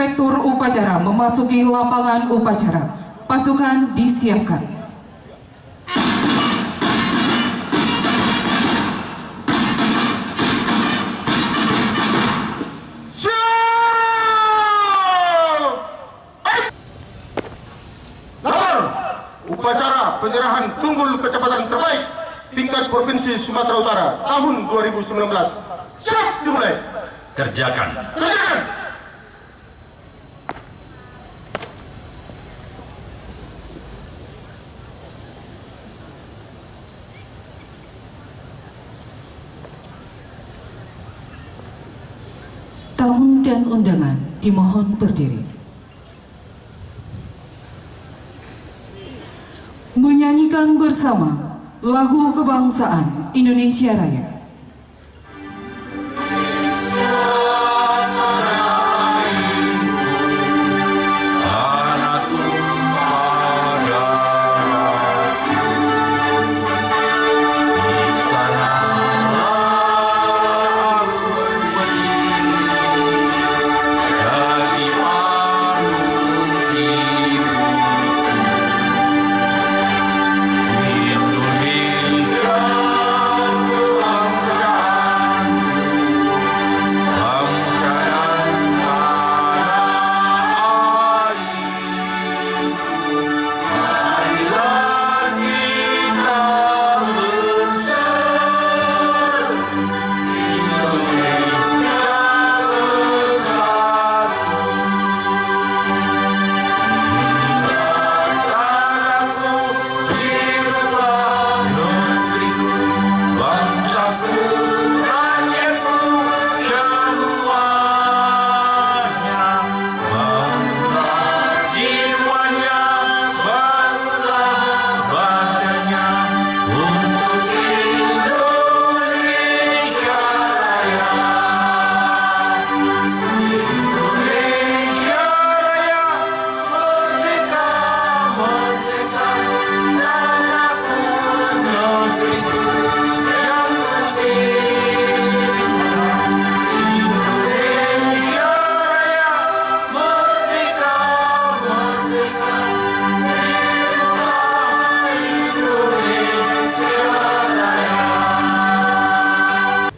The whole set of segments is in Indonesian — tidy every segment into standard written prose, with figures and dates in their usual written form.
Inspektur upacara memasuki lapangan upacara. Pasukan disiapkan. Upacara penyerahan tunggul kecepatan terbaik tingkat Provinsi Sumatera Utara tahun 2019. Siap dimulai. Kerjakan. Kerjakan. Tamu dan undangan dimohon berdiri. Menyanyikan bersama lagu kebangsaan Indonesia Raya.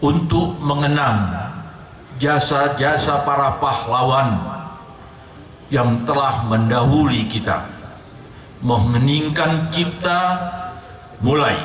Untuk mengenang jasa-jasa para pahlawan yang telah mendahului kita, mengheningkan cipta, mulai.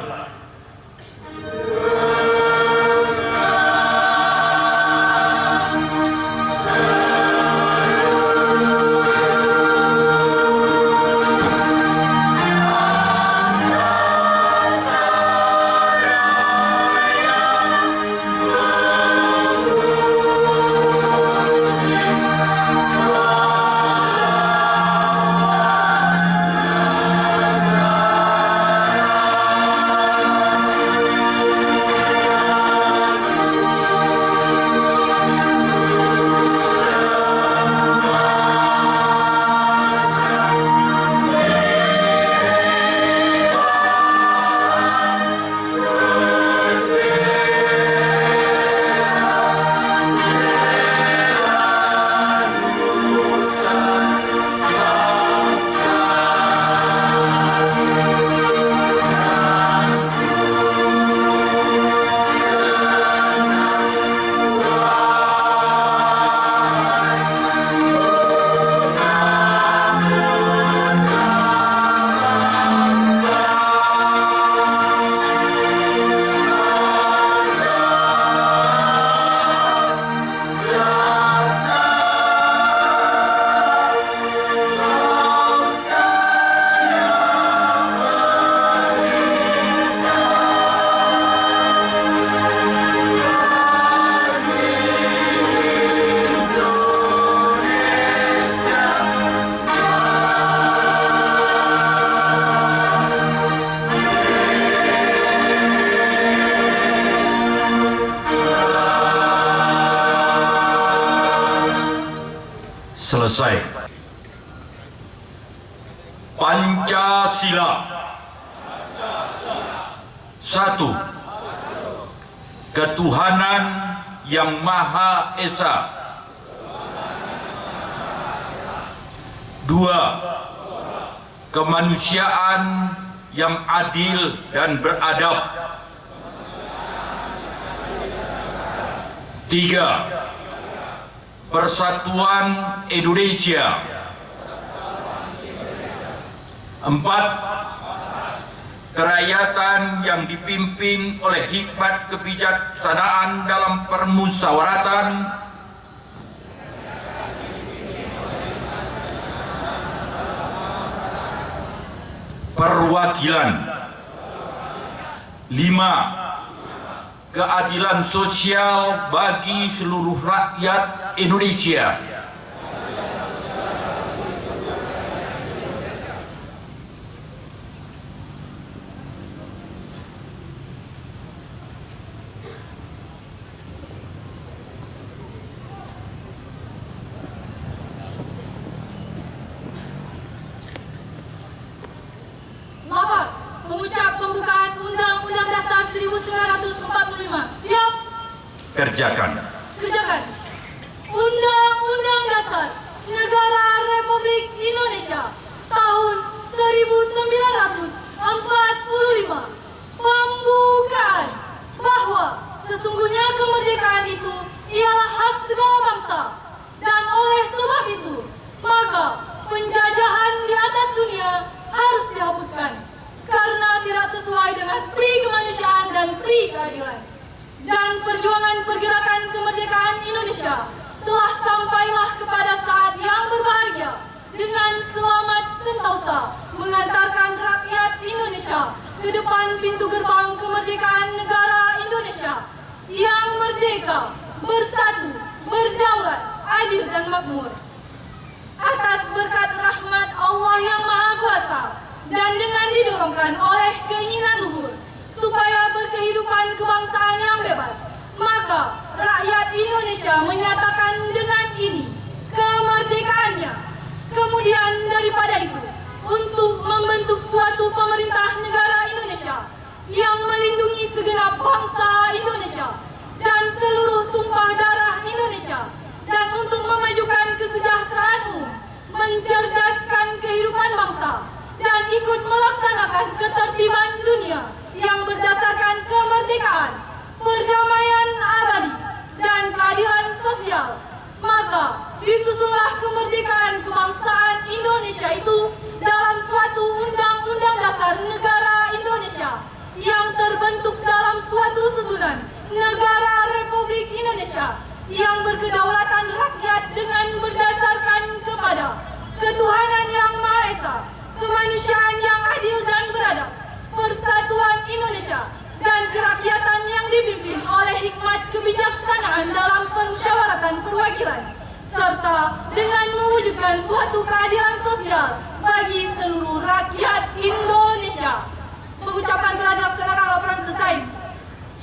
Selesai. Pancasila. Satu. Ketuhanan yang Maha Esa. 2. Kemanusiaan yang adil dan beradab. 3. Persatuan Indonesia. 4. Kerakyatan yang dipimpin oleh hikmat kebijaksanaan dalam permusyawaratan. 5. Perwakilan. 5. Keadilan sosial bagi seluruh rakyat Indonesia. Lapor, pengucap pembukaan Undang-Undang Dasar 1945. Siap? Kerjakan. Kerjakan. Undang-Undang Dasar Negara Republik Indonesia tahun 1945. Pembukaan bahwa sesungguhnya kemerdekaan itu ialah hak segala bangsa, dan oleh sebab itu maka penjajahan di atas dunia harus dihapuskan karena tidak sesuai dengan pri kemanusiaan dan pri keadilan. Dan perjuangan pergerakan kemerdekaan Indonesia telah sampailah kepada saat yang berbahagia dengan selamat sentosa mengantarkan rakyat Indonesia ke depan pintu gerbang kemerdekaan negara Indonesia yang merdeka, bersatu, berdaulat, adil dan makmur. Atas berkat rahmat Allah yang Maha Kuasa dan dengan didorongkan oleh keinginan luhur supaya berkehidupan kebangsaan yang bebas, maka rakyat Indonesia menyatakan dengan ini kemerdekaannya. Kemudian daripada itu, untuk membentuk suatu pemerintah negara Indonesia yang melindungi segenap bangsa Indonesia dan seluruh tumpah darah Indonesia, dan untuk memajukan kesejahteraan umum, mencerdaskan kehidupan bangsa, dan ikut melaksanakan ketertiban dunia yang berdasarkan kemerdekaan, perdamaian abadi, dan keadilan sosial. Maka disusunlah kemerdekaan kebangsaan Indonesia itu dalam suatu Undang-Undang Dasar Negara Indonesia yang terbentuk dalam suatu susunan Negara Republik Indonesia yang berkedaulatan rakyat dengan berdasarkan kepada ketuhanan yang Maha Esa, kemanusiaan yang adil dan beradab, persatuan Indonesia, dan kerakyatan yang dipimpin oleh hikmat kebijaksanaan dalam permusyawaratan perwakilan, serta dengan mewujudkan suatu keadilan sosial bagi seluruh rakyat Indonesia. Pengucapan telah dilaksanakan, laporan selesai.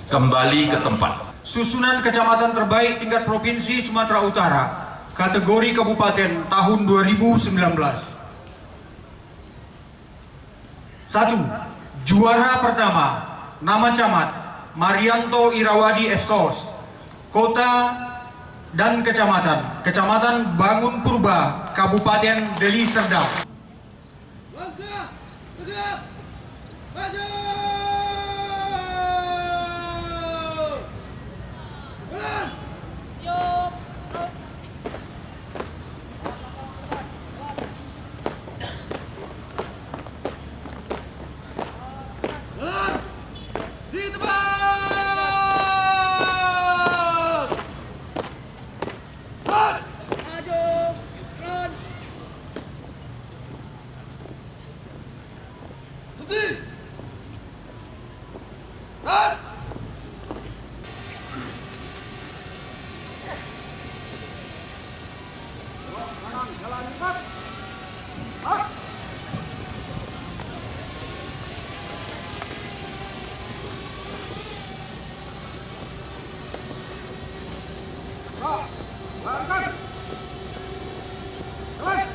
Kembali ke tempat. Susunan kecamatan terbaik tingkat Provinsi Sumatera Utara, kategori kabupaten tahun 2019. 1. Juara pertama, nama camat Marianto Irawadi Estos, kota dan kecamatan, Kecamatan Bangun Purba, Kabupaten Deli Serdang. Langkah tegap maju. Di tempat. Maju. Run. Berhenti. Run. Jalan cepat. Barisan. Jalan.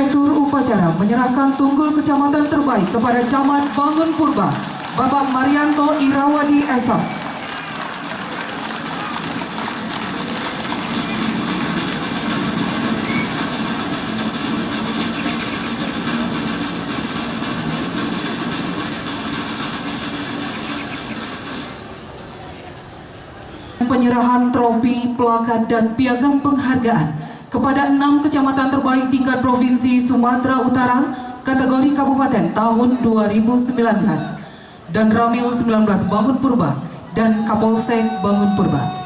Inspektur Upacara menyerahkan tunggul kecamatan terbaik kepada Camat Bangun Purba, Bapak Marianto Irawadi Esos. Penyerahan trofi, plakat, dan piagam penghargaan kepada 6 kecamatan terbaik tingkat Provinsi Sumatera Utara kategori Kabupaten tahun 2019 dan Ramil 19 Bangun Purba dan Kapolsek Bangun Purba.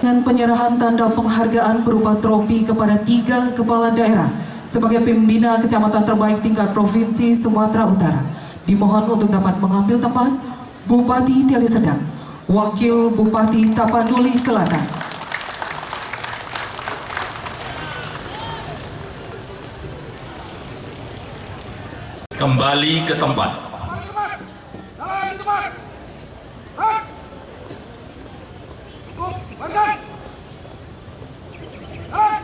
Dan penyerahan tanda penghargaan berupa trofi kepada 3 kepala daerah sebagai pembina kecamatan terbaik tingkat Provinsi Sumatera Utara. Dimohon untuk dapat mengambil tempat Bupati Deli Serdang, Wakil Bupati Tapanuli Selatan. Kembali ke tempat. Dalam tempat. Hak. Cukup. Barisan. Hak.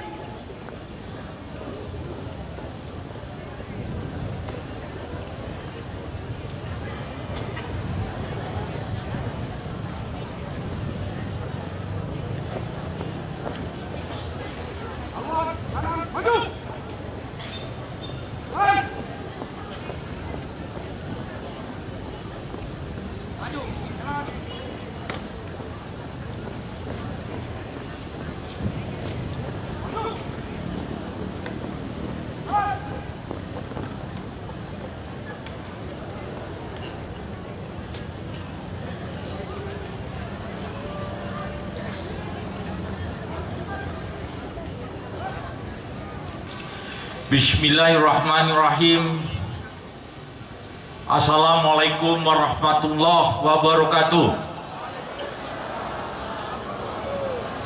Allah, kanan, maju. Baik. Maju, jalan. Maju. Baik. Bismillahirrahmanirrahim. Assalamualaikum warahmatullahi wabarakatuh.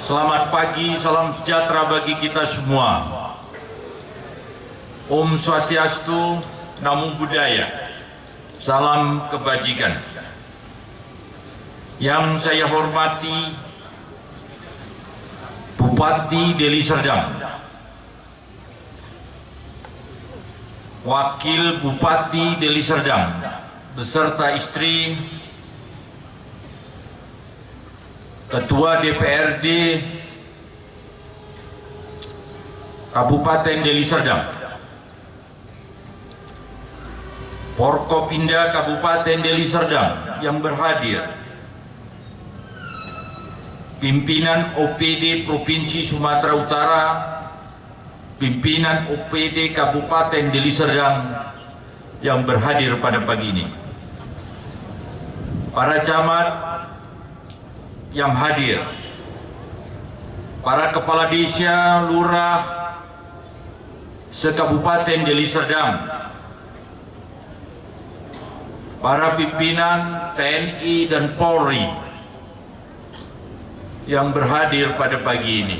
Selamat pagi, salam sejahtera bagi kita semua. Om Swastiastu, Namo Buddhaya. Salam kebajikan. Yang saya hormati Bupati Deli Serdang, Wakil Bupati Deli Serdang beserta istri, Ketua DPRD Kabupaten Deli Serdang, Forkopimda Kabupaten Deli Serdang yang berhadir, pimpinan OPD Provinsi Sumatera Utara, pimpinan OPD Kabupaten Deli Serdang yang berhadir pada pagi ini, para camat yang hadir, para kepala desa, lurah, se-Kabupaten Deli Serdang, para pimpinan TNI dan Polri yang berhadir pada pagi ini,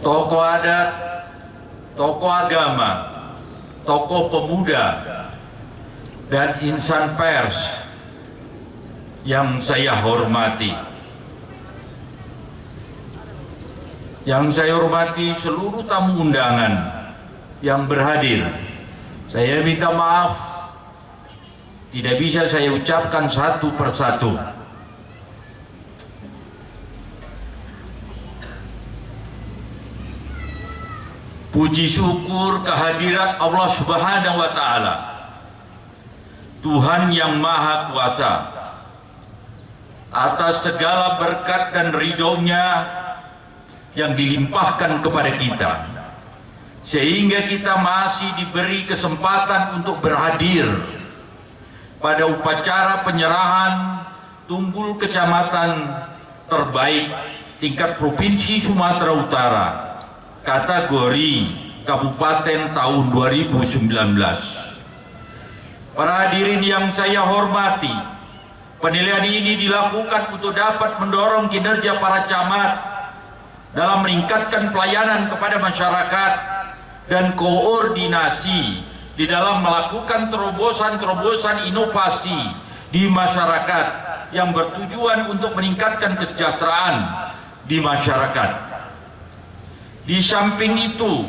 tokoh adat, tokoh agama, tokoh pemuda, dan insan pers yang saya hormati. Yang saya hormati seluruh tamu undangan yang berhadir. Saya minta maaf, tidak bisa saya ucapkan satu persatu. Puji syukur kehadirat Allah Subhanahu wa Ta'ala, Tuhan yang Maha Kuasa, atas segala berkat dan ridho-Nya yang dilimpahkan kepada kita, sehingga kita masih diberi kesempatan untuk berhadir pada upacara penyerahan tunggul kecamatan terbaik tingkat Provinsi Sumatera Utara kategori Kabupaten tahun 2019. Para hadirin yang saya hormati, penilaian ini dilakukan untuk dapat mendorong kinerja para camat dalam meningkatkan pelayanan kepada masyarakat dan koordinasi di dalam melakukan terobosan-terobosan inovasi di masyarakat yang bertujuan untuk meningkatkan kesejahteraan di masyarakat. Di samping itu,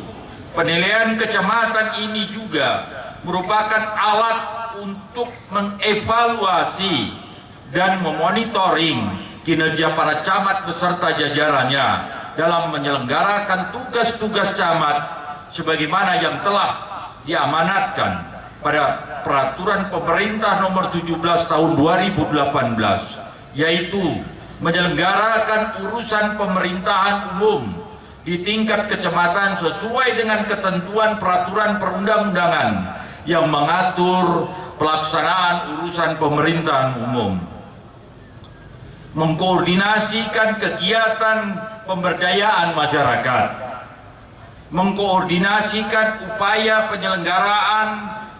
penilaian kecamatan ini juga merupakan alat untuk mengevaluasi dan memonitoring kinerja para camat beserta jajarannya dalam menyelenggarakan tugas-tugas camat sebagaimana yang telah diamanatkan pada Peraturan Pemerintah Nomor 17 Tahun 2018, yaitu menyelenggarakan urusan pemerintahan umum di tingkat kecamatan sesuai dengan ketentuan peraturan perundang-undangan yang mengatur pelaksanaan urusan pemerintahan umum, mengkoordinasikan kegiatan pemberdayaan masyarakat, mengkoordinasikan upaya penyelenggaraan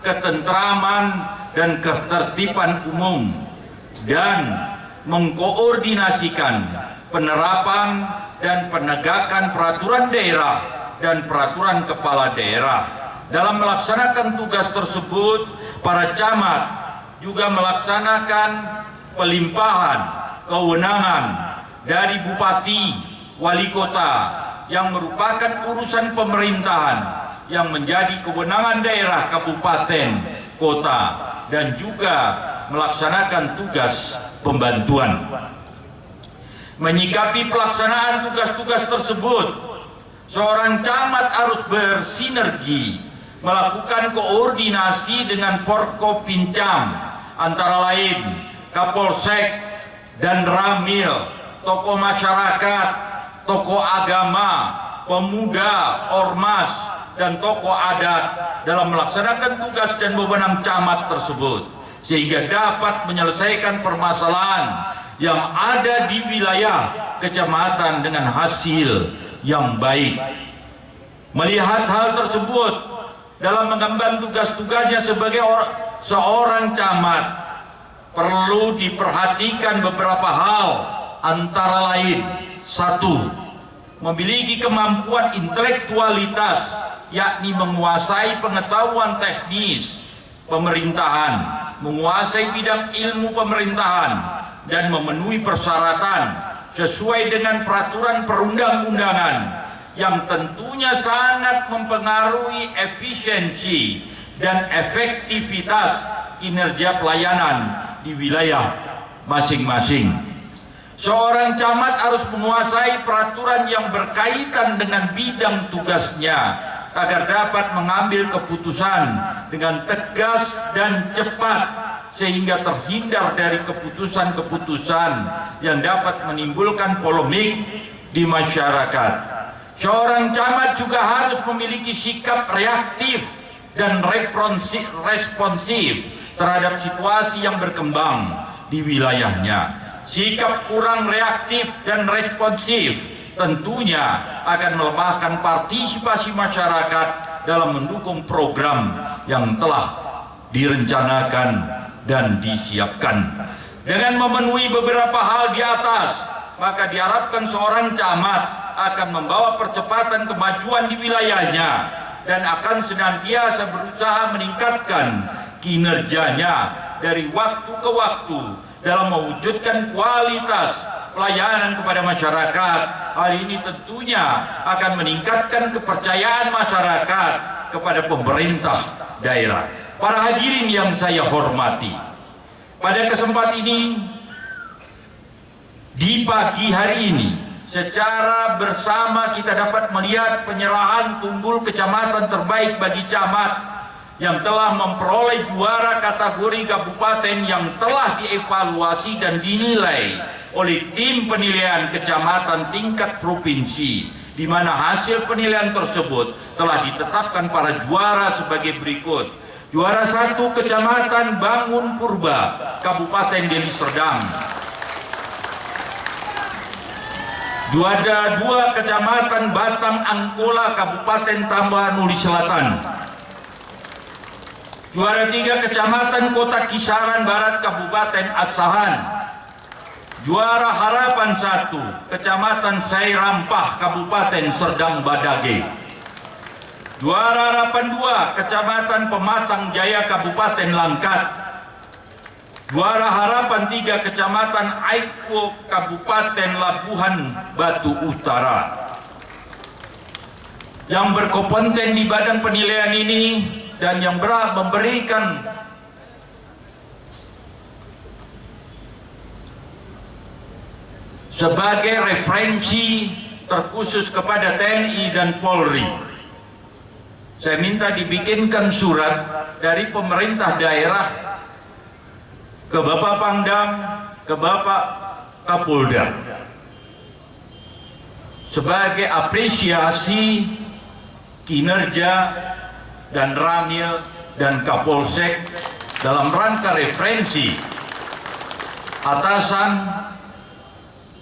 ketentraman dan ketertiban umum, dan mengkoordinasikan penerapan dan penegakan peraturan daerah dan peraturan kepala daerah. Dalam melaksanakan tugas tersebut, para camat juga melaksanakan pelimpahan kewenangan dari bupati, wali kota yang merupakan urusan pemerintahan yang menjadi kewenangan daerah, kabupaten, kota, dan juga melaksanakan tugas pembantuan. Menyikapi pelaksanaan tugas-tugas tersebut, seorang camat harus bersinergi melakukan koordinasi dengan Forkopincam, antara lain Kapolsek dan Ramil, tokoh masyarakat, tokoh agama, pemuda, ormas, dan tokoh adat dalam melaksanakan tugas dan wewenang camat tersebut, sehingga dapat menyelesaikan permasalahan yang ada di wilayah kecamatan dengan hasil yang baik. Melihat hal tersebut, dalam mengemban tugas-tugasnya sebagai seorang camat, perlu diperhatikan beberapa hal, antara lain: 1. Memiliki kemampuan intelektualitas, yakni menguasai pengetahuan teknis pemerintahan, menguasai bidang ilmu pemerintahan, dan memenuhi persyaratan sesuai dengan peraturan perundang-undangan yang tentunya sangat mempengaruhi efisiensi dan efektivitas kinerja pelayanan di wilayah masing-masing. Seorang camat harus menguasai peraturan yang berkaitan dengan bidang tugasnya agar dapat mengambil keputusan dengan tegas dan cepat, sehingga terhindar dari keputusan-keputusan yang dapat menimbulkan polemik di masyarakat. Seorang camat juga harus memiliki sikap reaktif dan responsif terhadap situasi yang berkembang di wilayahnya. Sikap kurang reaktif dan responsif tentunya akan melemahkan partisipasi masyarakat dalam mendukung program yang telah direncanakan dan disiapkan. Dengan memenuhi beberapa hal di atas, maka diharapkan seorang camat akan membawa percepatan kemajuan di wilayahnya dan akan senantiasa berusaha meningkatkan kinerjanya dari waktu ke waktu dalam mewujudkan kualitas pelayanan kepada masyarakat. Hal ini tentunya akan meningkatkan kepercayaan masyarakat kepada pemerintah daerah. Para hadirin yang saya hormati, pada kesempatan ini, di pagi hari ini, secara bersama kita dapat melihat penyerahan tunggul kecamatan terbaik bagi camat yang telah memperoleh juara kategori kabupaten yang telah dievaluasi dan dinilai oleh tim penilaian kecamatan tingkat provinsi, di mana hasil penilaian tersebut telah ditetapkan para juara sebagai berikut. Juara 1 Kecamatan Bangun Purba, Kabupaten Deli Serdang. Juara 2 Kecamatan Batang Angkola, Kabupaten Tapanuli Selatan. Juara 3 Kecamatan Kota Kisaran Barat, Kabupaten Asahan. Juara Harapan 1 Kecamatan Sairampah, Kabupaten Serdang Badage. Juara Harapan 2 Kecamatan Pematang Jaya, Kabupaten Langkat. Juara Harapan 3 Kecamatan Aiko, Kabupaten Labuhan Batu Utara. Yang berkompeten di badan penilaian ini dan yang berhak memberikan sebagai referensi terkhusus kepada TNI dan Polri, saya minta dibikinkan surat dari pemerintah daerah ke Bapak Pangdam, ke Bapak Kapolda sebagai apresiasi kinerja dan Ramil dan Kapolsek dalam rangka referensi atasan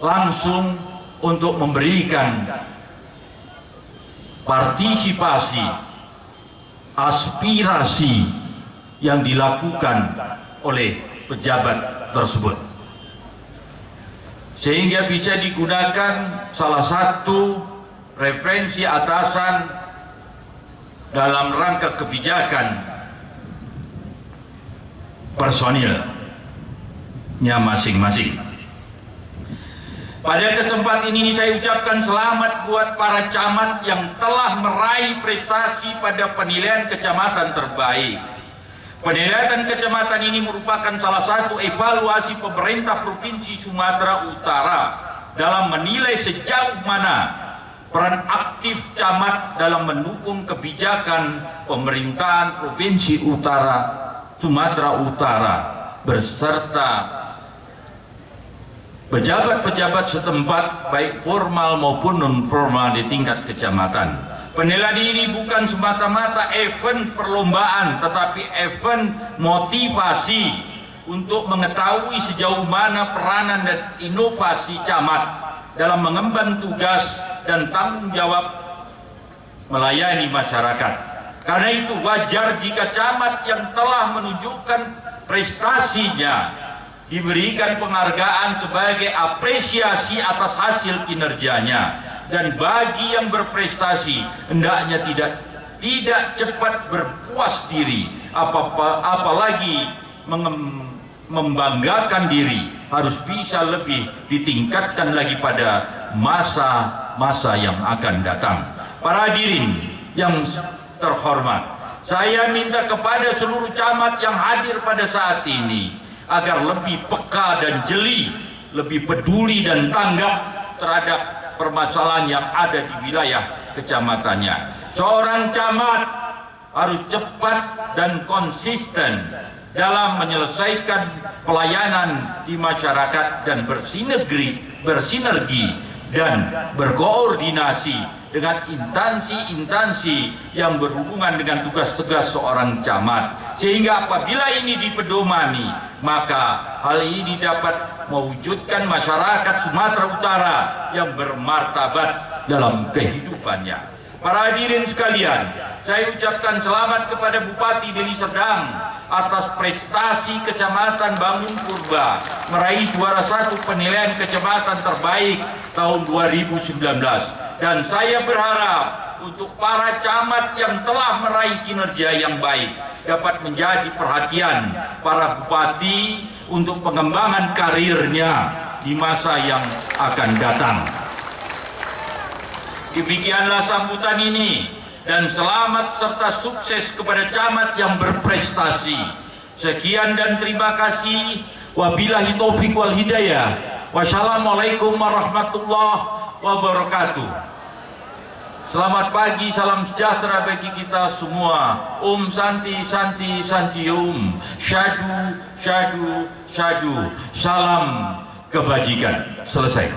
langsung untuk memberikan partisipasi aspirasi yang dilakukan oleh pejabat tersebut, sehingga bisa digunakan salah satu referensi atasan dalam rangka kebijakan personilnya masing-masing. Pada kesempatan ini saya ucapkan selamat buat para camat yang telah meraih prestasi pada penilaian kecamatan terbaik. Penilaian kecamatan ini merupakan salah satu evaluasi pemerintah Provinsi Sumatera Utara dalam menilai sejauh mana peran aktif camat dalam mendukung kebijakan pemerintahan Provinsi Sumatera Utara beserta pejabat-pejabat setempat baik formal maupun non formal di tingkat kecamatan. Penilaian ini bukan semata-mata event perlombaan, tetapi event motivasi untuk mengetahui sejauh mana peranan dan inovasi camat dalam mengemban tugas dan tanggung jawab melayani masyarakat. Karena itu wajar jika camat yang telah menunjukkan prestasinya diberikan penghargaan sebagai apresiasi atas hasil kinerjanya, dan bagi yang berprestasi hendaknya tidak cepat berpuas diri, apalagi membanggakan diri, harus bisa lebih ditingkatkan lagi pada masa yang akan datang. Para hadirin yang terhormat, saya minta kepada seluruh camat yang hadir pada saat ini agar lebih peka dan jeli, lebih peduli dan tanggap terhadap permasalahan yang ada di wilayah kecamatannya. Seorang camat harus cepat dan konsisten dalam menyelesaikan pelayanan di masyarakat dan bersinergi dan berkoordinasi dengan instansi-instansi yang berhubungan dengan tugas-tugas seorang camat, sehingga apabila ini dipedomani, maka hal ini dapat mewujudkan masyarakat Sumatera Utara yang bermartabat dalam kehidupannya. Para hadirin sekalian, saya ucapkan selamat kepada Bupati Deli Serdang atas prestasi Kecamatan Bangun Purba meraih juara 1 penilaian kecamatan terbaik tahun 2019, dan saya berharap untuk para camat yang telah meraih kinerja yang baik dapat menjadi perhatian para bupati untuk pengembangan karirnya di masa yang akan datang. Demikianlah sambutan ini, dan selamat serta sukses kepada camat yang berprestasi. Sekian dan terima kasih. Wabillahi taufiq wal hidayah. Wassalamualaikum warahmatullahi wabarakatuh. Selamat pagi, salam sejahtera bagi kita semua. Om Santi Santi Santi Om. Syadu Syadu Syadu. Salam kebajikan. Selesai.